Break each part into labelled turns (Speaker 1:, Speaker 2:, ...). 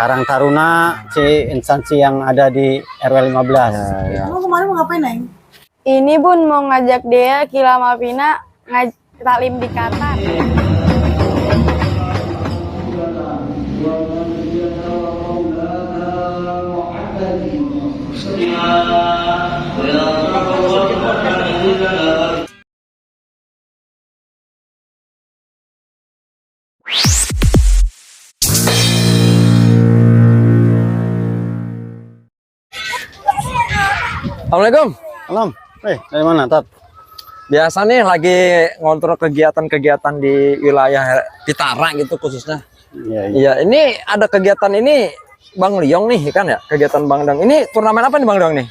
Speaker 1: Karang Taruna, instansi yang ada di RW 15.
Speaker 2: Ya.
Speaker 3: Kamu kemarin mau ngapain, Neng?
Speaker 4: Ini Bun mau ngajak dia Kila Mapina taklim di Qatar.
Speaker 2: Assalamualaikum.
Speaker 1: Malam, dari mana, Tat?
Speaker 2: Biasa nih lagi ngontrol kegiatan-kegiatan di wilayah Pitara gitu khususnya.
Speaker 1: Iya.
Speaker 2: Iya, ini ada kegiatan ini Bang Liong nih kan ya, kegiatan Bang Dang. Ini turnamen apa nih Bang Dang nih?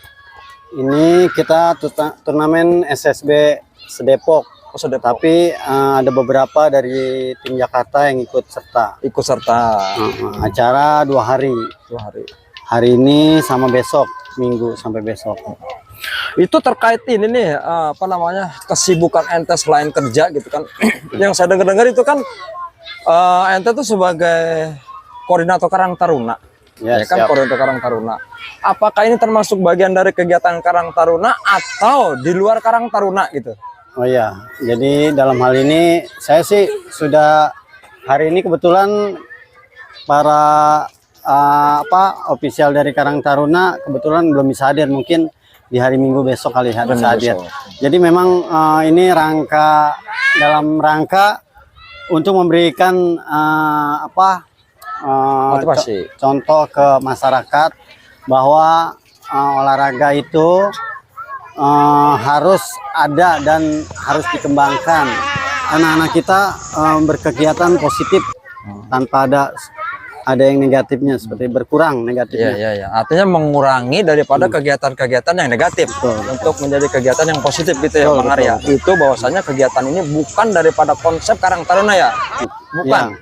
Speaker 1: Ini kita turnamen SSB Sedepok.
Speaker 2: Oh, sudah
Speaker 1: Tapi ada beberapa dari tim Jakarta yang ikut serta.
Speaker 2: ikut serta
Speaker 1: Acara 2 hari.
Speaker 2: 2 hari.
Speaker 1: Hari ini sama besok, Minggu sampai besok.
Speaker 2: Itu terkait ini nih apa namanya, kesibukan ente selain kerja gitu kan. Yang saya dengar itu kan ente tuh sebagai koordinator Karang Taruna.
Speaker 1: Ya,
Speaker 2: Ya kan,
Speaker 1: siap.
Speaker 2: koordinator Karang Taruna. Apakah ini termasuk bagian dari kegiatan Karang Taruna atau di luar Karang Taruna gitu?
Speaker 1: Oh iya, jadi dalam hal ini saya sih sudah hari ini kebetulan para ofisial dari Karang Taruna kebetulan belum bisa hadir, mungkin di hari Minggu besok kali harus hadir. Jadi memang ini dalam rangka untuk memberikan
Speaker 2: Motivasi.
Speaker 1: contoh ke masyarakat bahwa olahraga itu harus ada dan harus dikembangkan. Anak-anak kita berkegiatan positif tanpa ada yang negatifnya, seperti berkurang negatifnya.
Speaker 2: Iya. Artinya mengurangi daripada kegiatan-kegiatan yang negatif untuk menjadi kegiatan yang positif gitu ya, Bang Arya. Itu bahwasanya kegiatan ini bukan daripada konsep Karang Taruna ya.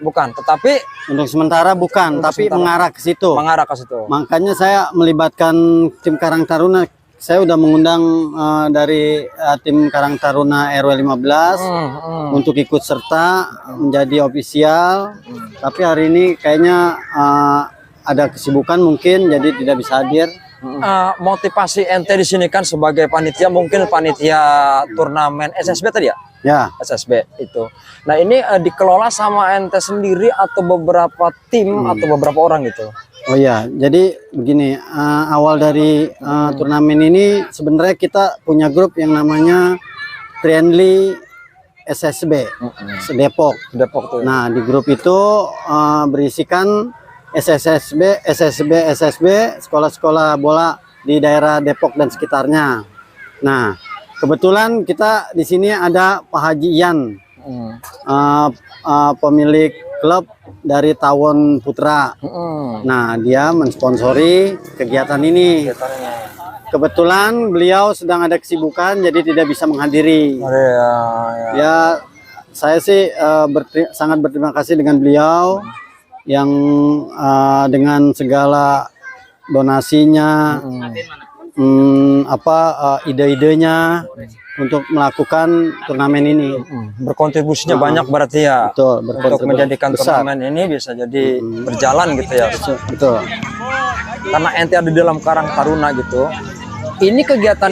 Speaker 2: Bukan, tetapi
Speaker 1: Untuk sementara bukan, tapi mengarah ke situ.
Speaker 2: mengarah ke situ.
Speaker 1: Makanya saya melibatkan tim Karang Taruna. Saya udah mengundang dari tim Karang Taruna RW 15 untuk ikut serta menjadi ofisial. Tapi hari ini kayaknya ada kesibukan mungkin, jadi tidak bisa hadir.
Speaker 2: Motivasi ente di sini kan sebagai panitia, mungkin panitia turnamen SSB tadi ya?
Speaker 1: Ya,
Speaker 2: SSB itu. Nah, ini dikelola sama ente sendiri atau beberapa tim atau beberapa orang gitu?
Speaker 1: oh ya. Jadi begini, awal dari turnamen ini sebenarnya kita punya grup yang namanya Friendly SSB Depok.
Speaker 2: Depok tuh.
Speaker 1: Nah, di grup itu berisikan SSB, sekolah-sekolah bola di daerah Depok dan sekitarnya. Nah, kebetulan kita di sini ada Pak Haji Ian, pemilik klub dari Tawon Putra. Nah, dia mensponsori kegiatan ini. Kebetulan beliau sedang ada kesibukan, jadi tidak bisa menghadiri. Ya, saya sih sangat berterima kasih dengan beliau yang dengan segala donasinya, ide-idenya untuk melakukan turnamen ini.
Speaker 2: Berkontribusinya banyak berarti ya.
Speaker 1: Betul,
Speaker 2: Untuk menjadikan
Speaker 1: besar.
Speaker 2: turnamen ini bisa jadi berjalan gitu ya.
Speaker 1: Betul.
Speaker 2: Karena ente ada di dalam Karang Taruna gitu. Ini kegiatan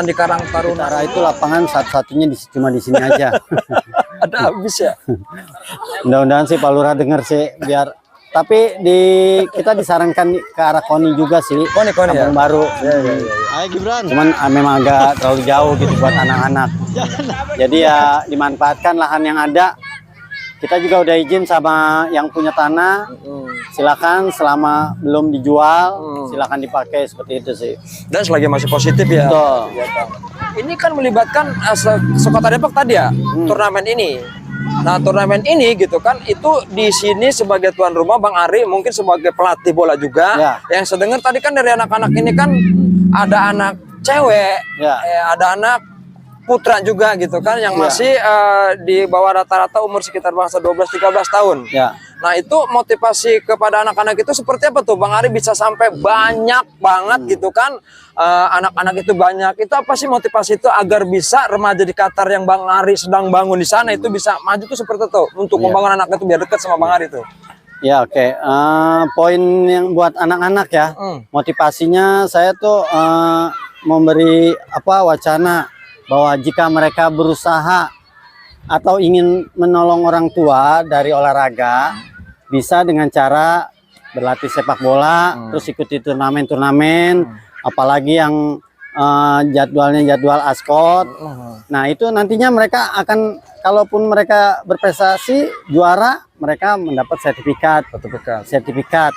Speaker 2: di Karang Taruna
Speaker 1: Utara itu lapangan satu-satunya cuma di sini aja.
Speaker 2: ada habis ya.
Speaker 1: Mudah-mudahan sih Pak Lurah denger sih, biar. Tapi kita disarankan ke arah Koni juga sih.
Speaker 2: Koni ya.
Speaker 1: Kampung Baru.
Speaker 2: Ayo Gibran.
Speaker 1: Cuman memang agak terlalu jauh gitu buat anak-anak. Jadi ya dimanfaatkan lahan yang ada. Kita juga udah izin sama yang punya tanah. Silakan selama belum dijual, silakan dipakai seperti itu sih.
Speaker 2: Dan selagi masih positif ya.
Speaker 1: Betul.
Speaker 2: Ini kan melibatkan Sekota Depok tadi ya, turnamen ini. Nah, turnamen ini gitu kan, itu di sini sebagai tuan rumah Bang Ari, mungkin sebagai pelatih bola juga.
Speaker 1: Ya.
Speaker 2: Yang saya dengar tadi kan dari anak-anak ini kan ada anak cewek,
Speaker 1: Ya.
Speaker 2: ada anak putra juga gitu kan, yang masih di bawah rata-rata umur sekitar bangsa 12-13 tahun.
Speaker 1: Ya.
Speaker 2: Nah, itu motivasi kepada anak-anak itu seperti apa tuh Bang Ari bisa sampai banyak banget gitu kan, anak-anak itu banyak. Itu apa sih motivasi itu agar bisa remaja di Qatar yang Bang Ari sedang bangun di sana itu bisa maju tuh seperti itu untuk membangun anak itu biar dekat sama Bang Ari tuh?
Speaker 1: Ya, oke. Poin yang buat anak-anak ya, motivasinya saya tuh memberi wacana bahwa jika mereka berusaha atau ingin menolong orang tua dari olahraga, bisa dengan cara berlatih sepak bola, terus ikuti turnamen-turnamen, apalagi yang jadwalnya jadwal askot. Nah, itu nantinya mereka akan, kalaupun mereka berprestasi juara, mereka mendapat sertifikat.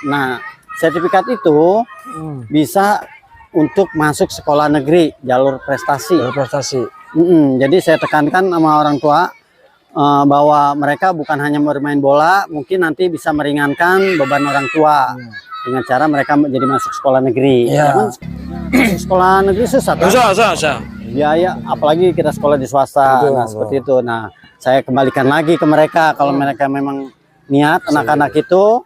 Speaker 1: Nah, sertifikat itu bisa untuk masuk sekolah negeri jalur prestasi. Jadi saya tekankan sama orang tua bahwa mereka bukan hanya bermain bola, mungkin nanti bisa meringankan beban orang tua dengan cara mereka jadi masuk sekolah negeri. Cuman sekolah negeri susah, biaya, apalagi kita sekolah di swasta. Seperti itu. Nah, saya kembalikan lagi ke mereka, kalau mereka memang niat anak-anak itu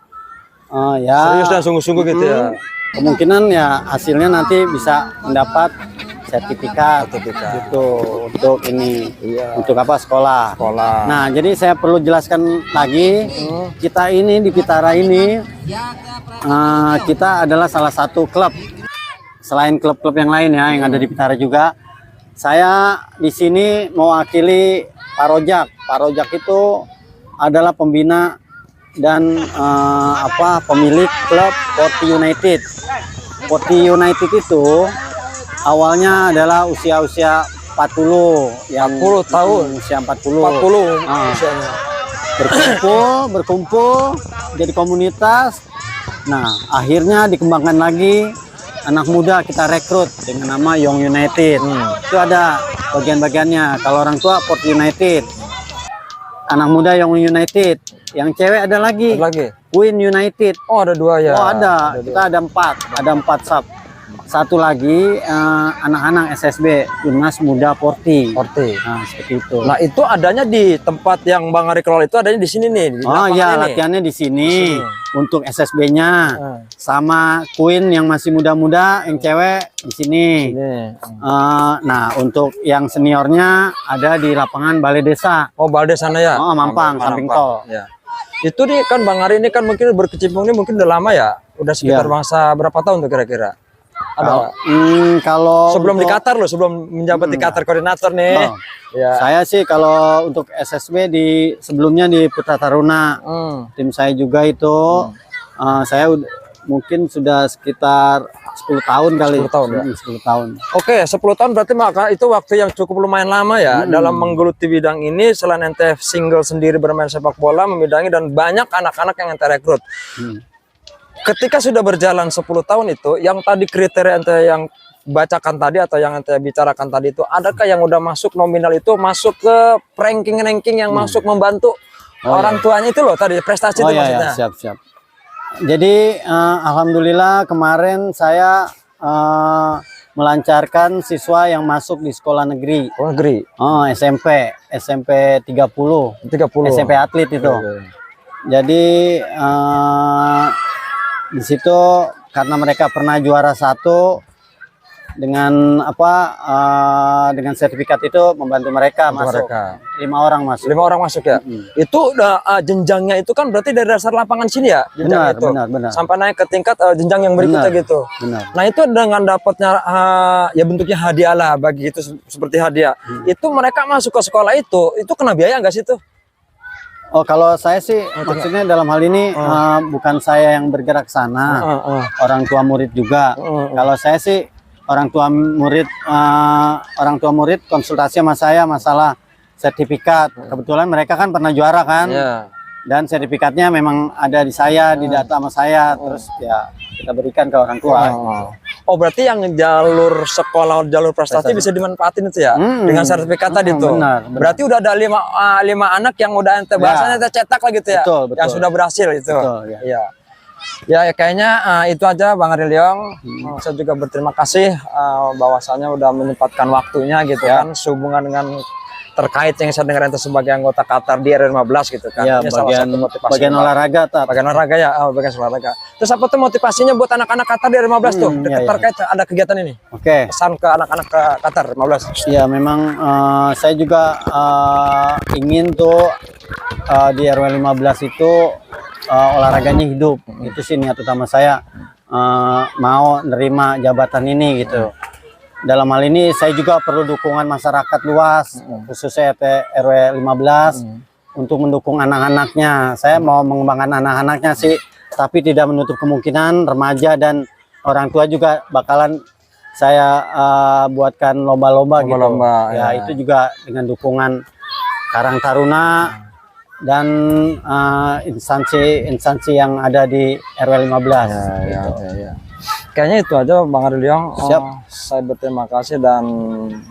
Speaker 1: ya
Speaker 2: serius dan sungguh-sungguh gitu ya,
Speaker 1: kemungkinan ya hasilnya nanti bisa mendapat sertifikat gitu untuk ini, untuk sekolah. Nah, jadi saya perlu jelaskan lagi, kita ini di Pitara ini kita adalah salah satu klub selain klub-klub yang lain ya yang ada di Pitara juga. Saya di sini mewakili Pak Rojak. Pak Rojak itu adalah pembina dan pemilik klub Porti United. Porti United itu awalnya adalah usia 40 yang
Speaker 2: 40 tahun,
Speaker 1: usia 40.
Speaker 2: usianya.
Speaker 1: Berkumpul jadi komunitas. Nah, akhirnya dikembangkan lagi, anak muda kita rekrut dengan nama Young United. Itu ada bagian-bagiannya. Kalau orang tua Port United, anak muda Young United, yang cewek ada lagi Queen United.
Speaker 2: Oh, ada 2 ya.
Speaker 1: Oh, ada. Kita ada 4 sub. Satu lagi anak-anak SSB, Tunas Muda Porti. Nah, seperti itu.
Speaker 2: Nah, itu adanya di tempat yang Bang Ari kelola, itu adanya di sini nih.
Speaker 1: Latihannya di sini. Untuk SSB-nya sama Queen yang masih muda-muda, yang cewek di sini. Nah, untuk yang seniornya ada di lapangan Balai Desa.
Speaker 2: Oh, Balai Desa sana ya.
Speaker 1: Mampang, samping tol.
Speaker 2: Ya. Itu nih kan Bang Ari ini kan mungkin berkecimpung ini mungkin udah lama ya. Udah sekitar masa berapa tahun tuh kira-kira? Ada
Speaker 1: kalau
Speaker 2: sebelum di Qatar loh, sebelum menjabat di Qatar koordinator nih.
Speaker 1: Saya sih kalau untuk SSB sebelumnya di Putra Taruna, tim saya juga itu saya mungkin sudah sekitar 10 tahun kali.
Speaker 2: 10 tahun ya.
Speaker 1: 10 tahun.
Speaker 2: Oke, 10 tahun berarti maka itu waktu yang cukup lumayan lama ya dalam menggeluti bidang ini. Selain ente single sendiri bermain sepak bola, membidangi dan banyak anak-anak yang ente rekrut. Ketika sudah berjalan 10 tahun itu, yang tadi kriteria ente yang bacakan tadi atau yang ente bicarakan tadi itu, adakah yang udah masuk nominal itu masuk ke ranking yang masuk membantu orang tuanya itu loh tadi prestasi itu maksudnya?
Speaker 1: Siap. Jadi alhamdulillah kemarin saya melancarkan siswa yang masuk di sekolah negeri.
Speaker 2: Oh, negeri.
Speaker 1: SMP 30. SMP atlet itu. Jadi di situ karena mereka pernah juara 1 dengan dengan sertifikat itu membantu mereka masuk. 5 orang masuk.
Speaker 2: 5 orang masuk ya. Itu udah jenjangnya itu kan berarti dari dasar lapangan sini ya.
Speaker 1: Benar.
Speaker 2: Sampai naik ke tingkat jenjang yang berikutnya gitu. Nah, itu dengan dapatnya ya bentuknya hadiah lah bagi itu seperti hadiah. Itu mereka masuk ke sekolah itu kena biaya enggak sih itu?
Speaker 1: Oh, kalau saya sih maksudnya dalam hal ini bukan saya yang bergerak sana, orang tua murid juga. Kalau saya sih orang tua murid konsultasi sama saya masalah sertifikat. Kebetulan mereka kan pernah juara kan, dan sertifikatnya memang ada di saya, di data sama saya, terus ya kita berikan ke orang tua.
Speaker 2: Oh, berarti yang jalur sekolah, jalur prestasi bisa dimanfaatin itu ya dengan sertifikat tadi tuh.
Speaker 1: Benar.
Speaker 2: Berarti udah ada 5 anak yang udah ente bahasanya ente cetak lah gitu ya.
Speaker 1: Betul.
Speaker 2: Yang sudah berhasil itu.
Speaker 1: Iya.
Speaker 2: Ya, kayaknya itu aja Bang Ari Leong. Saya juga berterima kasih bahwasanya udah menyempatkan waktunya gitu kan sehubungan dengan terkait yang saya dengar ente sebagai anggota Qatar di R15 gitu kan.
Speaker 1: Ya,
Speaker 2: ini salah satu motivasi.
Speaker 1: Bagian olahraga,
Speaker 2: bagian olahraga ya, bagian olahraga. Terus apa tuh motivasinya buat anak-anak Qatar di R15 tuh? Terkait ada kegiatan ini. Pesan ke anak-anak ke Qatar 15.
Speaker 1: Ya, memang saya juga ingin tuh di RW 15 itu olahraganya hidup. Itu sih niat utama saya, mau nerima jabatan ini gitu. Dalam hal ini saya juga perlu dukungan masyarakat luas, khususnya RT RW 15 untuk mendukung anak-anaknya. Saya mau mengembangkan anak-anaknya sih, tapi tidak menutup kemungkinan remaja dan orang tua juga bakalan saya buatkan lomba-lomba gitu. Ya, itu juga dengan dukungan Karang Taruna dan instansi yang ada di RW 15.
Speaker 2: Ya. Kayaknya itu aja Bang Ariliong. Saya berterima kasih dan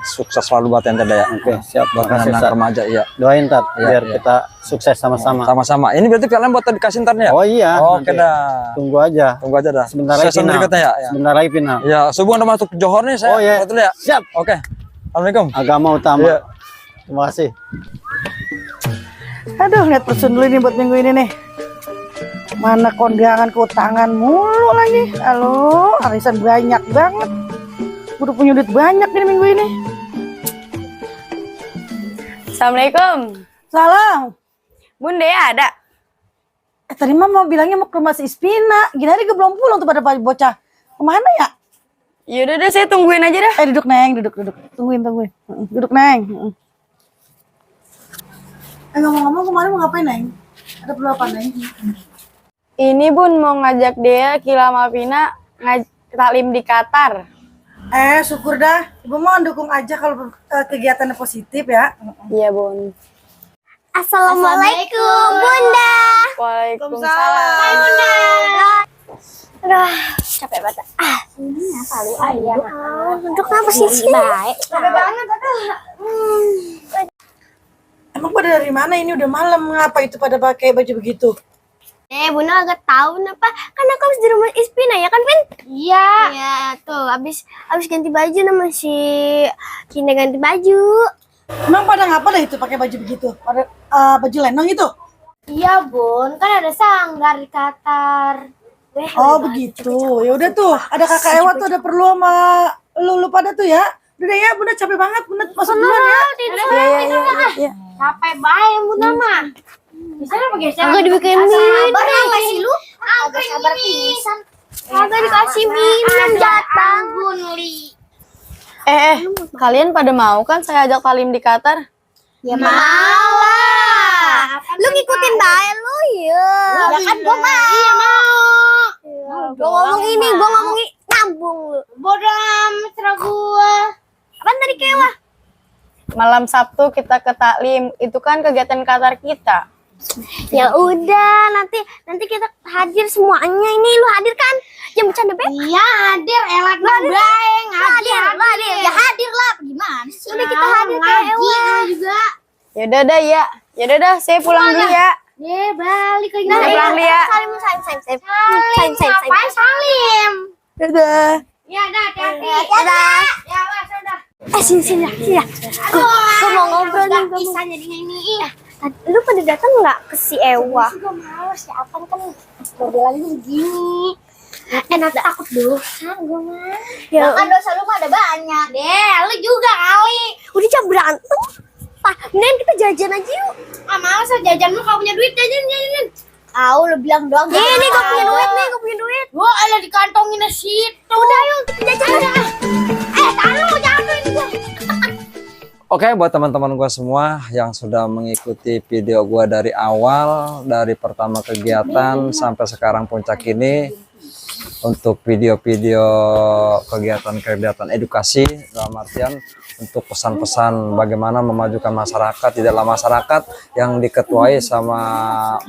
Speaker 2: sukses selalu buat ente ya.
Speaker 1: Oke, siap.
Speaker 2: Buat
Speaker 1: Makasih,
Speaker 2: anak
Speaker 1: Tat.
Speaker 2: remaja ya.
Speaker 1: Doain Tat, biar kita sukses sama-sama.
Speaker 2: Sama-sama. Ini berarti kalian buat dikasih ntar ya?
Speaker 1: Oh iya.
Speaker 2: Oke
Speaker 1: nanti.
Speaker 2: dah.
Speaker 1: Tunggu aja.
Speaker 2: Tunggu aja dah.
Speaker 1: Sebentar lagi
Speaker 2: Sesi
Speaker 1: final.
Speaker 2: berikutnya ya.
Speaker 1: Sebentar lagi final.
Speaker 2: Ya, subuh udah masuk Johor nih saya.
Speaker 1: Oh iya.
Speaker 2: Betul ya?
Speaker 1: Siap.
Speaker 2: Oke. Assalamualaikum.
Speaker 1: Agama utama.
Speaker 2: Iya.
Speaker 1: Terima kasih.
Speaker 3: Aduh, lihat person dulu ini buat minggu ini nih. Mana kondangan ke tangan mulu lagi. Halo, arisan banyak banget. Udah punya duit banyak nih minggu ini.
Speaker 4: Assalamualaikum.
Speaker 3: Salam.
Speaker 4: Bunda ya ada?
Speaker 3: Tadi mama bilangnya mau ke rumah si Ispina. Gini hari belum pulang tuh pada bocah. Kemana ya?
Speaker 4: Yaudah deh, saya tungguin aja dah.
Speaker 3: Duduk Neng, duduk. Tungguin. Duduk Neng. Ngomong-ngomong kemarin mau ngapain Neng? Ada perlu apa Neng?
Speaker 4: Ini Bun mau ngajak Dea, Kila sama Vina taklim di Qatar.
Speaker 3: Syukur dah. Ibu mau dukung aja kalau kegiatannya positif ya.
Speaker 4: Iya Bun.
Speaker 5: Assalamualaikum Bunda.
Speaker 4: Waalaikumsalam.
Speaker 5: Hai Bunda. Aduh, capek banget. Ini palu ayam. Duduk kenapa sih? Baik. Capek banget
Speaker 3: Emang pada dari mana ini udah malam? Ngapa itu pada pakai baju begitu?
Speaker 5: Bunda agak tahu kenapa? Kan aku harus di rumah Ispina ya kan, Vin? Iya. Iya, tuh abis ganti baju sama si Kinda ganti baju.
Speaker 3: Emang pada ngapa dah itu pakai baju begitu? Pada baju lenong itu?
Speaker 5: Iya, Bun. Kan ada sanggar di Qatar.
Speaker 3: Oh begitu. Ya udah tuh, ada kakak Ewa tuh ada perlu sama lu pada tuh ya. Udah ya, Bunda capek banget. Bunda masuk duluan ya.
Speaker 5: Iya. Capek banget Bunda mah. Bisa apa geser? Agak dibikin minum. Sabar sih lu? Agak sabar pisan. Agak dikasih minum jatah. Gunli.
Speaker 4: Kalian pada mau kan saya ajak taklim di Qatar?
Speaker 5: Ya mau lah. Lu ngikutin bae lu ya. Ya kan gua mau. Iya mau. Gua ngomong ini, gua ngomong nyambung lu. Bodoh amat serah gua. Apaan tadi Kewa?
Speaker 4: Malam Sabtu kita ke taklim. Itu kan kegiatan Qatar kita.
Speaker 5: Ya udah, nanti kita hadir semuanya. Ini lu hadir kan? Jangan bercanda beb. Iya hadir, elak baeng. Hadir. Ya hadir lah. Gimana sih? Udah kita hadir kayak Ewa juga.
Speaker 4: Yaudah dah ya. Yaudah dah, saya pulang dulu ya.
Speaker 5: Balik lagi.
Speaker 4: Saya pulang dulu ya.
Speaker 5: Salim. Salim.
Speaker 3: Dadah.
Speaker 5: Ya dah, dadah. Ya wes udah. Sini ya. Gua mau ngobrol nih. Bisa jadinya ini. Lu pada datang nggak ke si Ewa? Gue males ya, apa kan modelannya begini. Nanti takut dosa gue mah. Ya kan dosa lu mah ada banyak. Lu juga kali. Udah jangan berantem. Mending kita jajan aja yuk. Males jajan lu, kalau punya duit jajan. Lu bilang doang. Ini gue punya duit. Gue ada di kantongin situ. Udah yuk kita jajan aja. Taruh jangan ini gue.
Speaker 2: Oke, buat teman-teman gua semua yang sudah mengikuti video gua dari awal, dari pertama kegiatan sampai sekarang puncak ini, untuk video-video kegiatan edukasi dalam artian untuk pesan-pesan bagaimana memajukan masyarakat di dalam masyarakat yang diketuai sama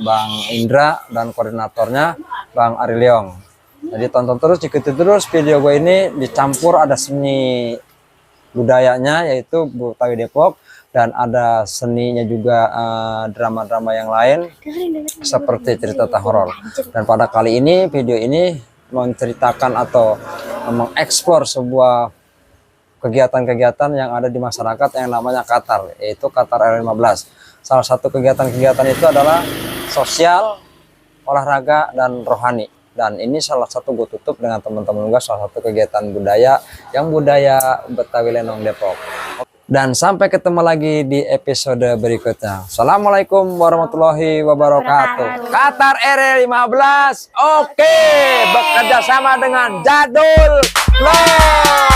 Speaker 2: Bang Indra dan koordinatornya Bang Ariliong. Jadi tonton terus, ikuti terus video gue ini, dicampur ada seni budayanya yaitu Betawi Depok dan ada seninya juga, drama-drama yang lain seperti cerita horor. Dan pada kali ini video ini menceritakan atau mengeksplor sebuah kegiatan-kegiatan yang ada di masyarakat yang namanya Qatar, yaitu Qatar RW 15. Salah satu kegiatan-kegiatan itu adalah sosial, olahraga, dan rohani. Dan ini salah satu gue tutup dengan teman-teman gue, salah satu kegiatan budaya yang budaya Betawi Lenong Depok. Dan sampai ketemu lagi di episode berikutnya. Assalamualaikum warahmatullahi wabarakatuh. Qatar RE15. Oke, bekerja sama dengan Jadul Vlog.